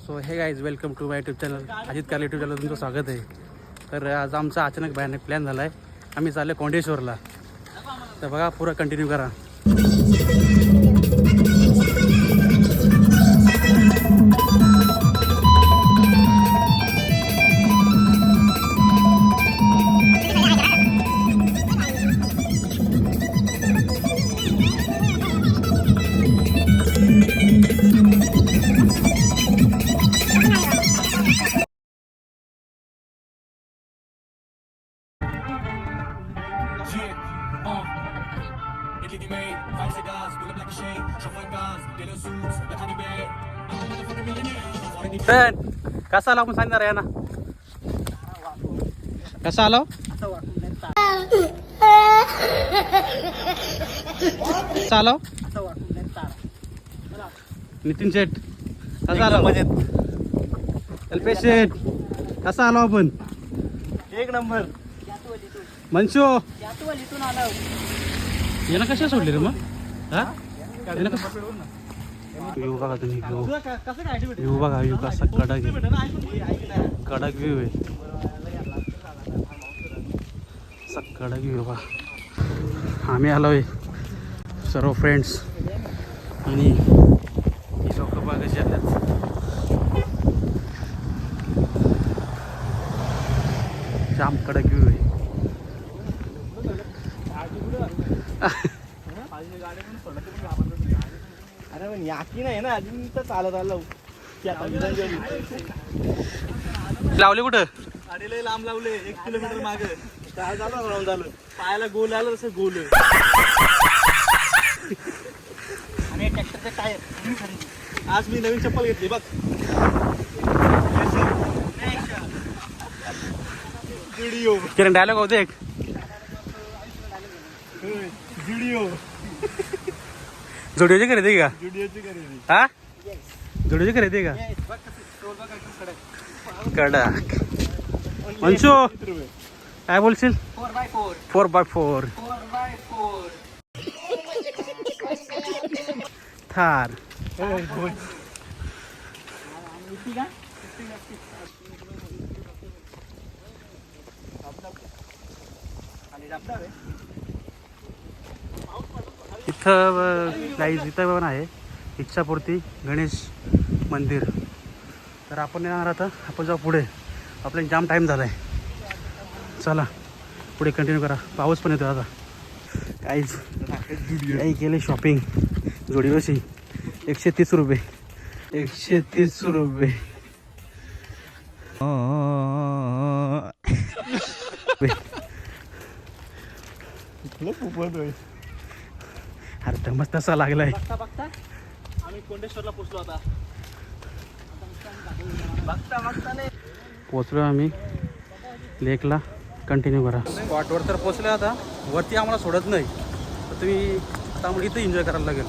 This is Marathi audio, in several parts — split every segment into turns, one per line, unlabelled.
So hey guys welcome to my YouTube channel. Ajit Kar YouTube channel तुमचं स्वागत आहे. तर आज आमचा अचानक भयानक प्लॅन झाला आहे. आम्ही चाललो कोंडेश्वरला. तर बघा पुरा कंटिन्यू करा. कसा आला आपण सांगणार आहे ना, कसा आलो चालो नितीन शेठ कसा आलो अल्पेश शेठ कसा आलो आपण
एक नंबर.
मनशो याला कशा सोडले रे मग व्ह्यू बघा तुम्ही व्ह्यू बघा व्ह्यू कसा कडक व्ह्यू आहे कडक व्ह्यू बघा. आम्ही आलो आहे सर्व फ्रेंड्स आणि ही लोक बघा कशी आल्यात. जाम कडक व्ह्यू आहे.
अरे पण याकी नाही ना अजून तर चालत आलो.
लावले कुठं
अरे लय लांब लावले 1 किलोमीटर मागे काय झालं राऊंड झालं पायाला गोल आलं तसं गोल आणि ट्रॅक्टरचे टायर. आज मी नवीन चप्पल घेतली बघ. व्हिडिओ
किरण डायलॉग होते एक
व्हिडिओ
जोडिओची खरेदी का
व्हिडिओची खरेदी.
हा जोडिओची खरेदी का कडक. मनशो काय बोलशील 4x4 थार इथं गाईज इथं पण आहे इच्छापूर्ती गणेश मंदिर. तर आपण येणार आता आपण जाऊ पुढे. आपल्याला जाम टाईम झाला आहे. चला पुढे कंटिन्यू करा. पाऊस पण येतो आता. काहीच काही केले शॉपिंग जोडीवशी 130 रुपये 130 रुपये. अरे धमच तसा लागलाय.
बघता आम्ही कोंडेश्वरला पोहोचलो. आता बघता नाही
पोचलो आम्ही लेकला. कंटिन्यू करा. स्पॉटवर तर पोचलो. आता वरती आम्हाला सोडत नाही तर तुम्ही आता आम्हाला इथं एन्जॉय करायला लागेल.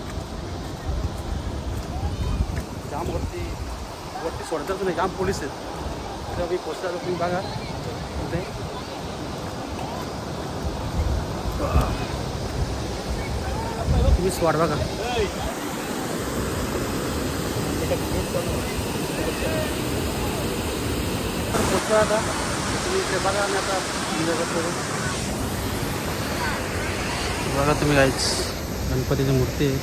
जाम वरती सोडतच नाही. जाम पोलीस आहेत. तर आम्ही पोचला तुम्ही बघा इथे तुम्ही स्पॉट बघा. पोचलो आता तुम्ही इथे बघा. आम्ही आता एन्जॉय करतो. बघा तुम्ही गाईच गणपतीची मूर्ती आहे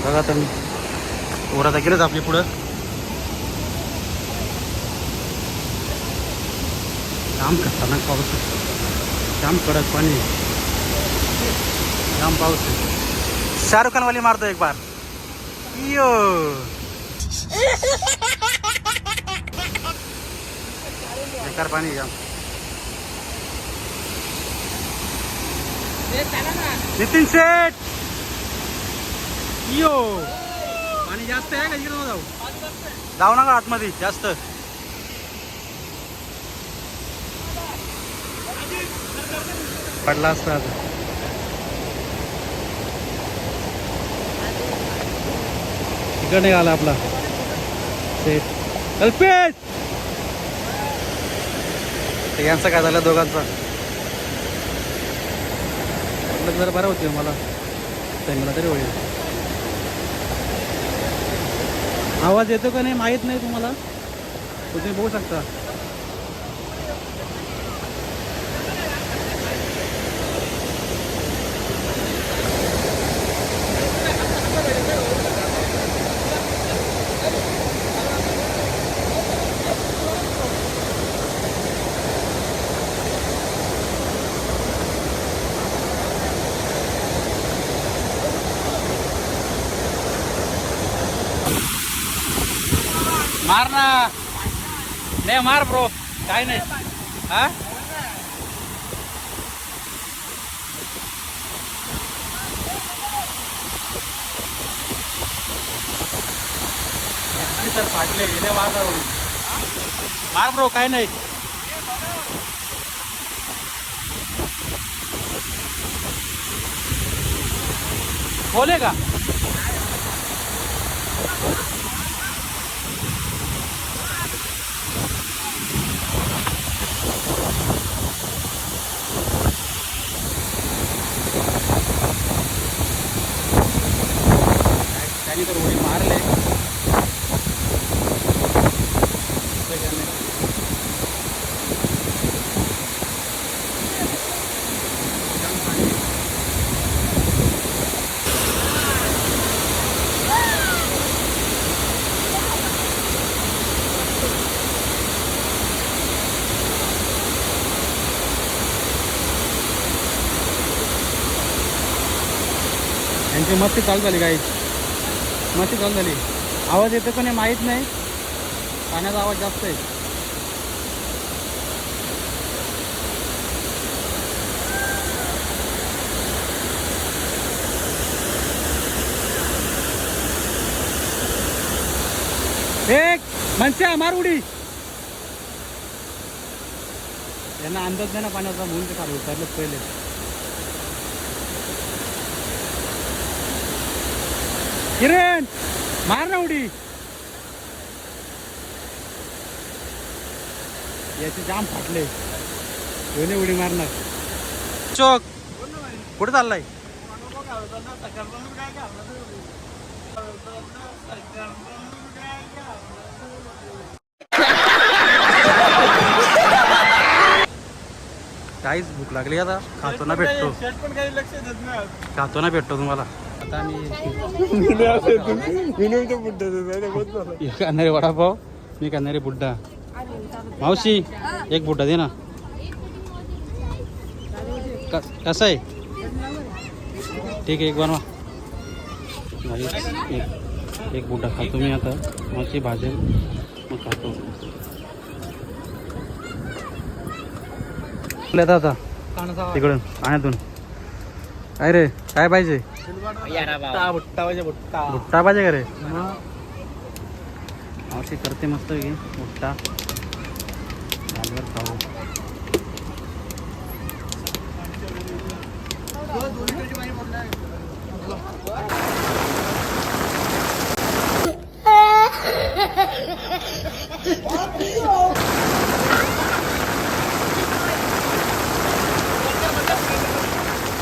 बघा तुम्ही. वर आता गेलंच आपली पुढं. जाम खतरनाक पाऊस आहे. जाम कडक पाणी आहे. जाम पाऊस आहे. शाहरुख खान वाली मारतो एक बार यो. बेकार पाणी जाम. नितीन शेठ यो पाणी जास्त आहे का इकडे जाऊ नका आतमध्ये जास्त. पडला असता आता. इकडे नाही आला आपला शेठ अल्पेश. यांचं काय झालं दोघांचं जरा बरं होती मला टाईमला तरी होईल. आवाज येतो का नाही माहीत नाही तुम्हाला, तुम्ही बघू शकता. मार ना, नाही मार ब्रो, काय नाही. हा तर फाटले गेले मार ब्रो, काय नाही. बोले का त्यांनी तर उडी मारले. यांची मस्ती चालू झाली, काही मस्ती चालू झाली. आवाज येतो का नाही माहीत नाही, पाण्याचा आवाज जास्त आहे. एक मनस्या मार उडी. यांना अंदाज नाही ना पाण्याचा, म्हणून ते खाली उतरलेच पहिले. किरण मार ना उडी. याचे जाम फाटले, दोन्ही उडी मारणार. चोक कुठे चाललाय? काहीच भूक लागली आता, खातो ना भेटतो, खातो ना भेटतो तुम्हाला. आता मी खाणारे वडापाव, मी खाणारे बुड्डा. मावशी एक बुड्डा दे ना. कसं आहे? ठीक आहे, एक बनवा. एक बुड्डा खातो मी आता, मच्छी भाजेल मग खातो. आता तिकडून पाण्यातून. काय रे, काय पाहिजे? भुट्टा पाहिजे का रे? मावशी करते मस्त की भुट्टा, डालवर खाऊ.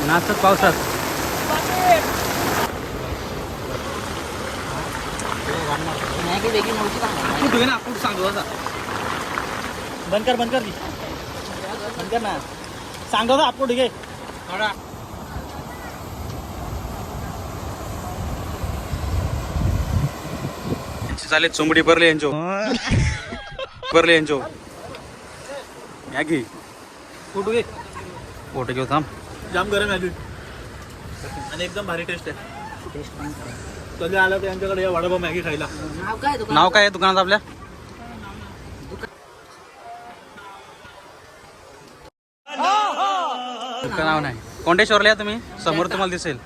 नाचत पावसात. बंद कर बंद कर ना, सांगतो ना आपण. ठीक आहे, चालेल. चोंबडी भरले यांचो, भरले यांचो. मॅगी फोटो घे, फोटो घेऊ थांब.
जाम गरम आहे आणि एकदम भारी टेस्ट आहे. कधी आलं तर यांच्याकडे या वडापाव मॅगी खायला.
नाव काय आहे दुकानात आपल्या? दुकान नाव नाही. कोंडेश्वरला या तुम्ही, समोर तुम्हाला दिसेल.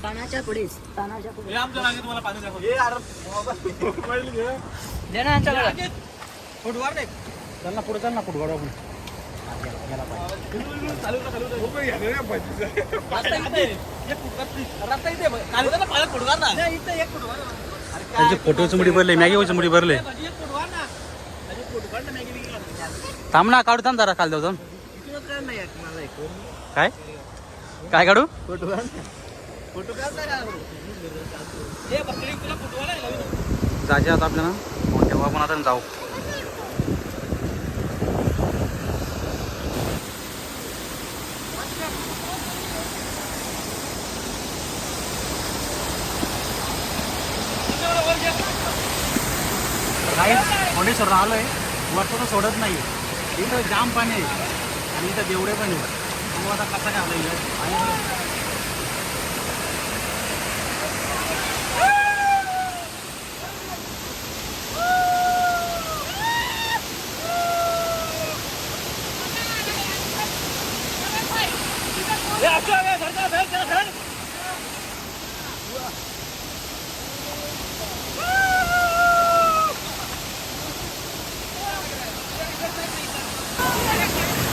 तानाच्या पुढेच, तानाच्या पुढे.
हे आमच्या मागे तुम्हाला पाणी दाखव. हे यार मोबाईल घे.
दे ना यांच्याकडे.
फुटवार नाही.
चल ना पुढे, चल ना पुढे आपण.
चालू ना चालू. हो काय यार पाहिजे. रस्ता इथे. एक फुटवार प्लीज. रस्ता इथे बघ. खाली ना पाण्यात फुटवार ना. नाही इथे एक फुटवार.
त्यांचे फोटो चुमडी भरले, मॅगी होची मुडी भरले.
एक फुटवार ना. अरे फुटवार ना मॅगी बिगी.
थांब ना, काढू थांब जरा, खाली जाऊ थांब.
इकडे काढ नाही मला एक
काय काय काढू
फोटो काढ फोटो काढ ना हे बकरी तुला फुटवायला लागला
जायचे आता आपल्याला मग तेव्हा आपण आता जाऊ. काही कोंडेश्वर आलोय वरतो तर सोडत नाही. इथं जाम पाणी आहे आणि इथं देवडे पण आहे. तू आता कसा काय आला आणि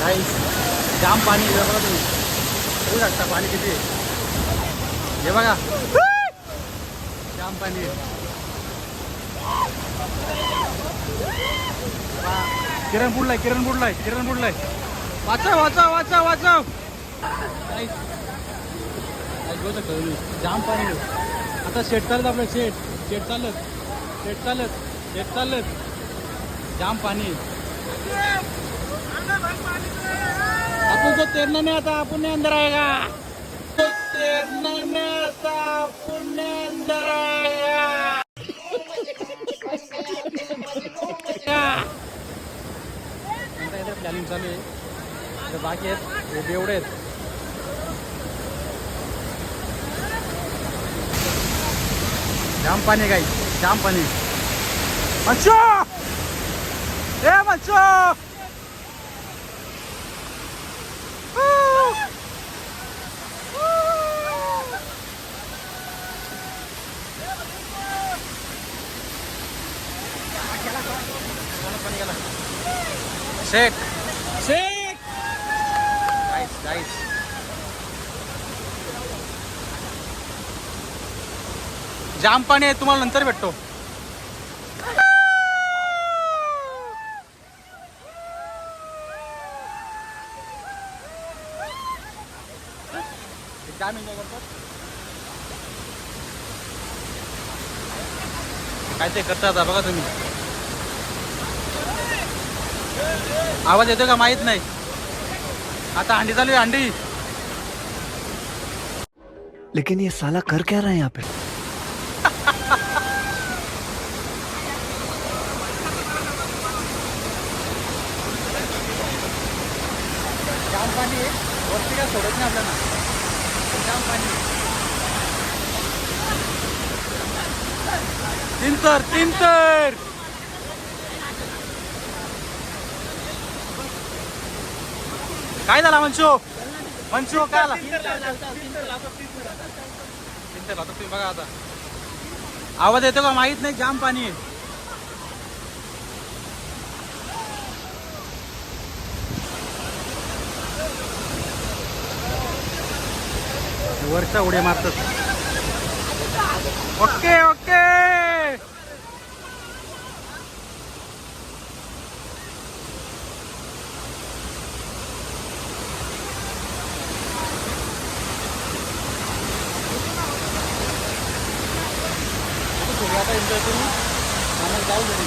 काही जाम पाणी आहे बघा तुम्ही होऊ शकता पाणी किती आहे. हे बघा जाम पाणी आहे. किरण बुडलाय किरण बुडलाय किरण बुडलाय. वाचव वाचव वाचव वाचव. काही बघू शकता तुम्ही जाम पाणी आहे. आता शेट चालत आपलं शेट शेट चालत शेट चालत शेट चालत जाम पाणी आहे. अपन को तैरना नहीं आता अपन ने अंदर आएगा. तो तैरना नहीं आता अपन ने अंदर आएगा. प्लॅनिंग चालू आहे. बाकी आहेत हे एवढे आहेत. जाम पाणी काही जाम पाणी. मच्छो ए मच्छो शेख शेख गाइस गाइस जाम पाणी आहे. तुम्हाला नंतर भेटतो. जाम एन्जॉय करतो. काय ते करतात बघा तुम्ही. आवाज येतो का माहित नाही. आता अंडी चालू आहे अंडी.
लेकिन ये साला कर क्या रहा है यहाँ पे.
जाम पाणी आहे. वरती काय सोडत नाही आपल्याला. जाम पाणी तीन काय झाला मंचू मंचू काय आला. तुम्ही बघा आता आवाज येतो का माहित नाही. जाम पाणी आहे. वरच्या उड्या मारतात. ओके ओके आता एन्जॉय करू. आम्हाला जाऊ घरी.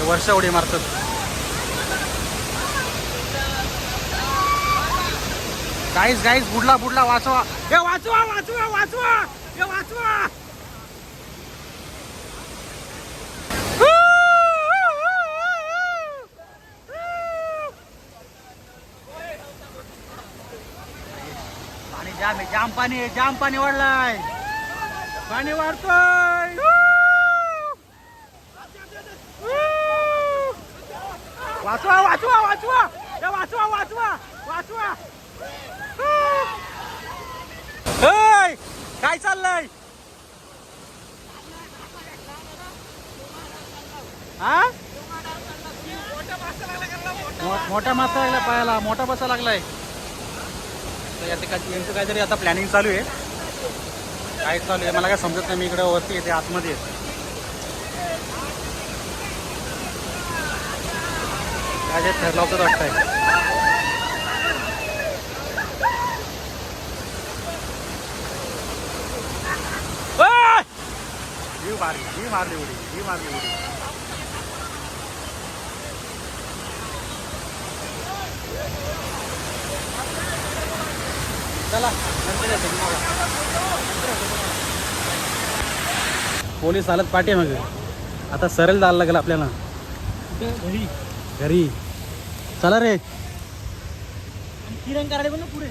वर्षा उडी मारतात. गाईस गाईस बुडला बुडला वाचवा. हे वाचवा वाचवा वाचवा हे वाचवा. पाणी जाम आहे. जाम पाणी आहे. जाम पाणी वाढलाय. पाणी वाढतोय. वाचवा वाचवा वाचवा हे वाचवा वाचवा वाचवा. काय चाललंय. हा मोठा मासा लागला पायाला. मोठा बसा लागलाय. यांचं काहीतरी आता प्लॅनिंग चालू आहे. काय चालू आहे मला काय समजत नाही. मी इकडे वरती येते आतमध्ये. माझ्या ठरला होतं वाटतंय. मारली उडी. चला पोलीस आलत पाठी मग आता सरळ जायला लागेल आपल्याला घरी. चला रे
किरण कराडे पण पुढे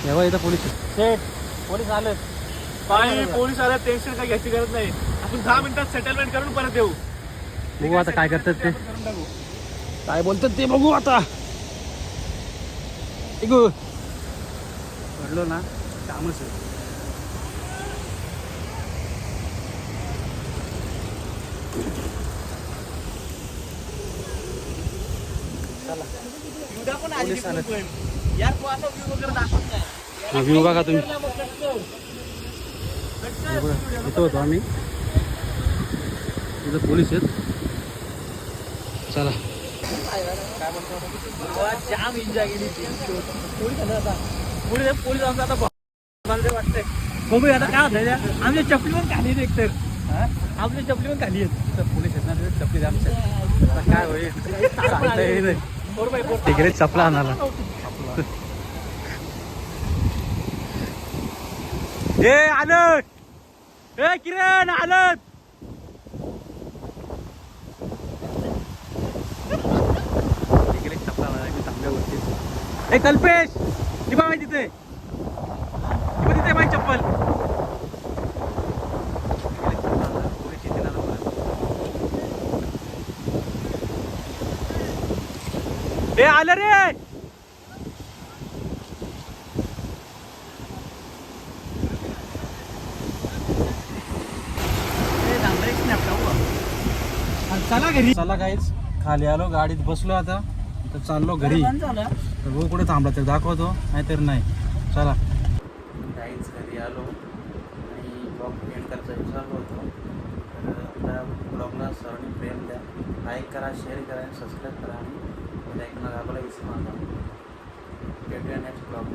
तेव्हा इथं पोलीस पोलीस आले.
काय पोलीस आला टेन्शन काय घ्यायची गरज नाही. आपण 10 मिनिटात सेटलमेंट करून परत येऊ.
बघू आता काय करतात ते, काय बोलतात ते बघू आता. पडलो ना कामच आहे.
उद्या पण आली यार तू असा व्ह्यू वगैरे दाखवत नाही.
व्ह्यू बघा तुम्ही. इथं होतो आम्ही, इथं पोलीस आहेत. चला
जाम एन्जॉय केली पुढे पोलीस आमचा आता वाटतंय बघूया आता काय होतं. आमच्या चपली पण खाली आहेत एकतर. आपली चपली पण खाली आहेत.
पोलीस आहेत ना, चपली आमच्या. आता काय होईल सांगता येईल नाही. तिकडे चपला आणाला. ए आलं, ए किरण आलं. तिकडे चपला आणाला मी तांब्यावरती. ए कल्पेश ती बघा तिथे, तिथे माझी चप्पल. ए आलं रे.
चला घरी.
चला काहीच खाली आलो, गाडीत बसलो आता तर चाललो घरी. तर भाऊ कुठे थांबला तर दाखवतो, नाहीतर नाही. चला काहीच घरी आलो आणि ब्लॉग एंड करायचा विचारलो होतो. तर त्या ब्लॉगला सर्वांनी प्रेम द्या, लाईक करा, शेअर करा आणि सबस्क्राईब करा आणि ऐकणार आपल्याला विसरू नका. भेटूया नेक्स्ट ब्लॉग.